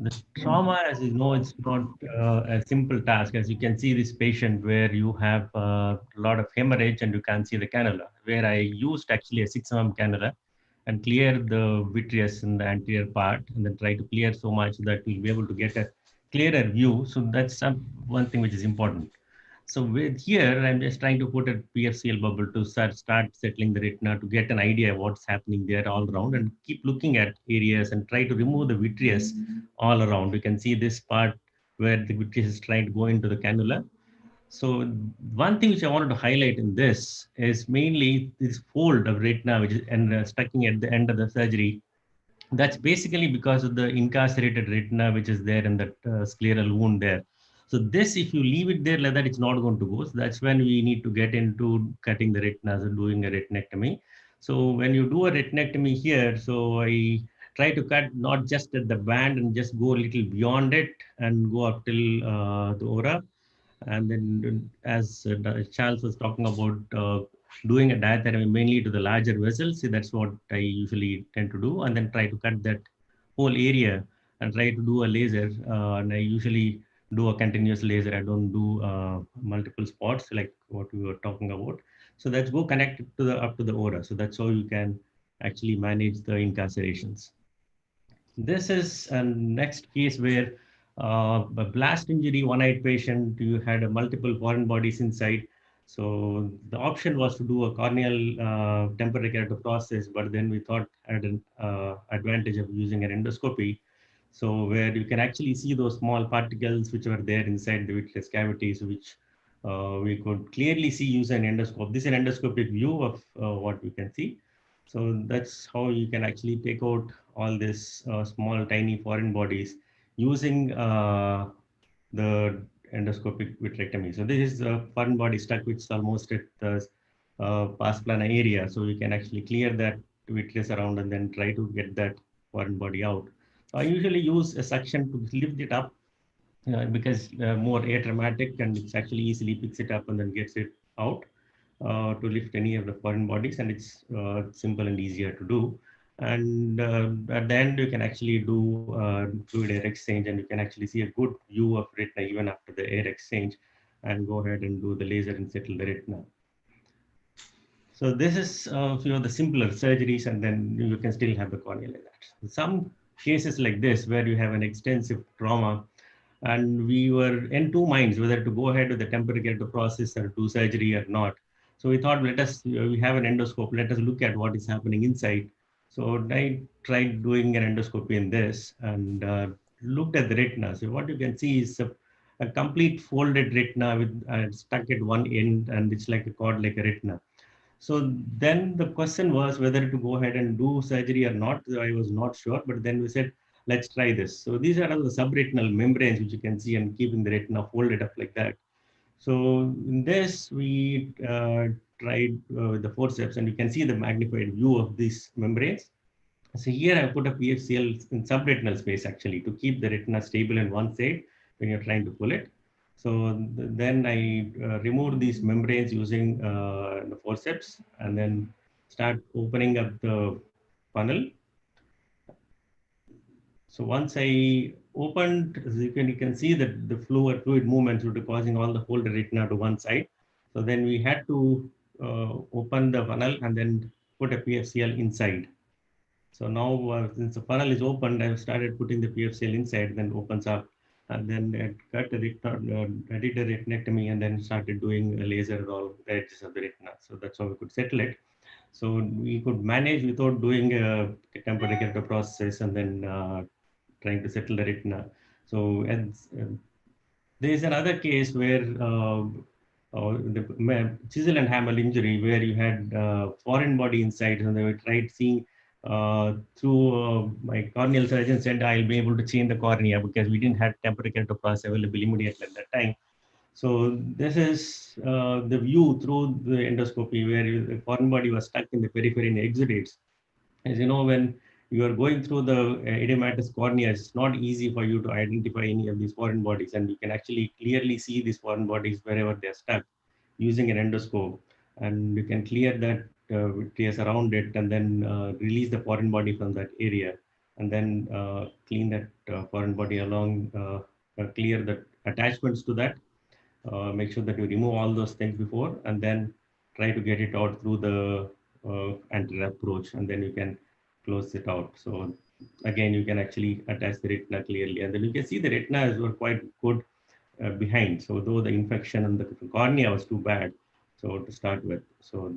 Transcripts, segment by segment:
The trauma, as you know, it's not a simple task. As you can see, this patient where you have a lot of hemorrhage and you can't see the cannula, where I used actually a 6 mm cannula and clear the vitreous in the anterior part and then try to clear so much that we'll be able to get a clearer view. So that's one thing which is important. So with here, I'm just trying to put a PFCL bubble to start settling the retina to get an idea of what's happening there all around and keep looking at areas and try to remove the vitreous all around. You can see this part where the vitreous is trying to go into the cannula. So one thing which I wanted to highlight in this is mainly this fold of retina, which is stucking at the end of the surgery. That's basically because of the incarcerated retina, which is there in that scleral wound there. So this, if you leave it there like that, it's not going to go. So that's when we need to get into cutting the retinas or doing a retinectomy. So when you do a retinectomy here, so I try to cut not just at the band and just go a little beyond it and go up till the ora. And then, as Charles was talking about doing a diathermy mainly to the larger vessels, see, that's what I usually tend to do, and then try to cut that whole area and try to do a laser. And I usually do a continuous laser. I don't do multiple spots like what we were talking about. So that's go connect it to the up to the aura. So that's how you can actually manage the incarcerations. This is a next case where a blast injury, one-eyed patient, you had a multiple foreign bodies inside. So the option was to do a corneal temporary keratoprosthesis, but then we thought had an advantage of using an endoscopy. So where you can actually see those small particles which were there inside the vitreous cavities, which we could clearly see using an endoscope. This is an endoscopic view of what we can see. So that's how you can actually take out all these small, tiny foreign bodies using the endoscopic vitrectomy. So this is a foreign body stuck, which is almost at the pars plana area. So you can actually clear that vitreous around and then try to get that foreign body out. So I usually use a suction to lift it up because more air dramatic and it's actually easily picks it up and then gets it out to lift any of the foreign bodies, and it's simple and easier to do. And at the end, you can actually do fluid air exchange, and you can actually see a good view of retina even after the air exchange, and go ahead and do the laser and settle the retina. So this is the simpler surgeries, and then you can still have the cornea like that. Some cases like this, where you have an extensive trauma, and we were in two minds whether to go ahead with the temporary keratoprosthesis or do surgery or not. So we thought, let us, we have an endoscope, let us look at what is happening inside. So I tried doing an endoscopy in this and looked at the retina. So what you can see is a complete folded retina with stuck at one end, and it's like a cord, like a retina. So then the question was whether to go ahead and do surgery or not. I was not sure, but then we said, let's try this. So these are all the subretinal membranes, which you can see, and keeping the retina folded up like that. So in this, we tried the forceps, and you can see the magnified view of these membranes. So here I put a PFCL in subretinal space actually to keep the retina stable in one side when you're trying to pull it. So then I remove these membranes using the forceps and then start opening up the funnel. So once I opened, as you can see that the fluid movements would be causing all the whole retina to one side. So then we had to open the funnel and then put a PFCL inside. So now, since the funnel is opened, I've started putting the PFCL inside, then opens up, and then it cut the retina, did a retinectomy, and then started doing a laser all the edges of the retina. So that's how we could settle it. So we could manage without doing a temporary keratoprosthesis and then trying to settle the retina. So and there is another case where the chisel and hammer injury, where you had foreign body inside, and they were tried seeing through my corneal surgeon said I'll be able to change the cornea because we didn't have temporary keratoprosthesis available immediately at that time. So this is the view through the endoscopy where the foreign body was stuck in the periphery and exudates. As you know, when you are going through the idiomatous cornea, it's not easy for you to identify any of these foreign bodies, and you can actually clearly see these foreign bodies wherever they're stuck using an endoscope, and you can clear that vitreous around it and then release the foreign body from that area and then clean that foreign body along, clear the attachments to that. Make sure that you remove all those things before, and then try to get it out through the anterior approach, and then you can close it out. So again, you can actually attach the retina clearly, and then you can see the retina is quite good behind. So though the infection and the cornea was too bad, so to start with, so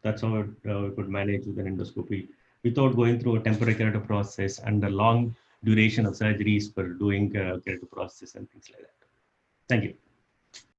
that's how we could manage with an endoscopy without going through a temporary keratoprosthesis and the long duration of surgeries for doing keratoprosthesis and things like that. Thank you.